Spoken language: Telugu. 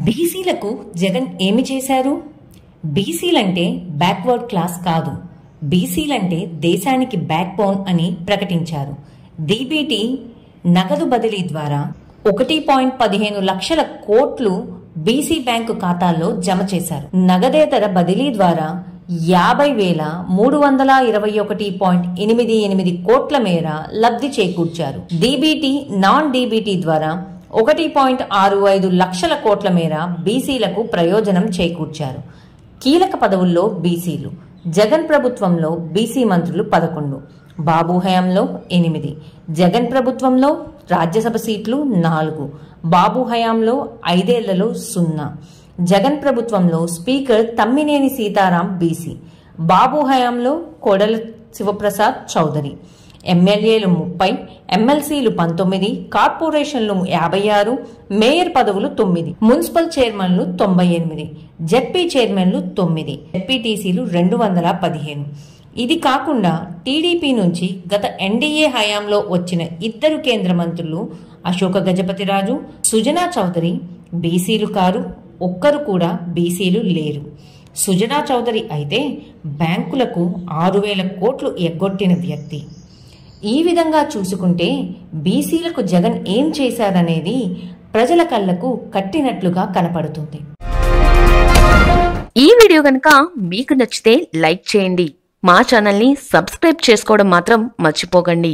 బీసీలకు జగన్ ఏమి చేశారు? బీసీలంటే బ్యాక్వర్డ్ క్లాస్ కాదు, బీసీలంటే దేశానికి బ్యాక్ బోన్ అని ప్రకటించారు. డీబీటీ నగదు బదిలీ ద్వారా 1.15 లక్షల కోట్లు బీసీ బ్యాంకు ఖాతాల్లో జమ చేశారు. నగదేతర బదిలీ ద్వారా 50,321.88 కోట్ల మేర లబ్ధి చేకూర్చారు. డీబీటీ నాన్ డీబీటీ ద్వారా 1.65 లక్షల కోట్ల మేర బీసీలకు ప్రయోజనం చేకూర్చారు. కీలక పదవుల్లో బీసీలు. జగన్ ప్రభుత్వంలో బీసీ మంత్రులు 11, బాబు హయాంలో 8, జగన్ ప్రభుత్వంలో రాజ్యసభ సీట్లు 4, బాబు హయాంలో 5 ఏళ్లలో 0. జగన్ ప్రభుత్వంలో స్పీకర్ తమ్మినేని సీతారాం బీసీ, బాబు హయాంలో కోడెల శివప్రసాద్ చౌదరి. ఎమ్మెల్యేలు 30, ఎమ్మెల్సీలు 19, కార్పొరేషన్లు 56, మేయర్ పదవులు 9, మున్సిపల్ చైర్మన్లు 98, జెడ్పీ చైర్మన్లు 9, జెడ్పీటీసీలు 215. ఇది కాకుండా టీడీపీ నుంచి గత ఎన్డీఏ హయాంలో వచ్చిన 2 కేంద్ర మంత్రులు అశోక గజపతిరాజు, సుజనా చౌదరి బీసీలు కారు, ఒక్కరు కూడా బీసీలు లేరు. సుజనా చౌదరి అయితే బ్యాంకులకు 6,000 కోట్లు ఎగ్గొట్టిన వ్యక్తి. ఈ విధంగా చూసుకుంటే బీసీలకు జగన్ ఏం చేశారనేది ప్రజల కళ్లకు కట్టినట్లుగా కనపడుతుంది. ఈ వీడియో కనుక మీకు నచ్చితే లైక్ చేయండి, మా ఛానల్ని సబ్స్క్రైబ్ చేసుకోవడం మాత్రం మర్చిపోకండి.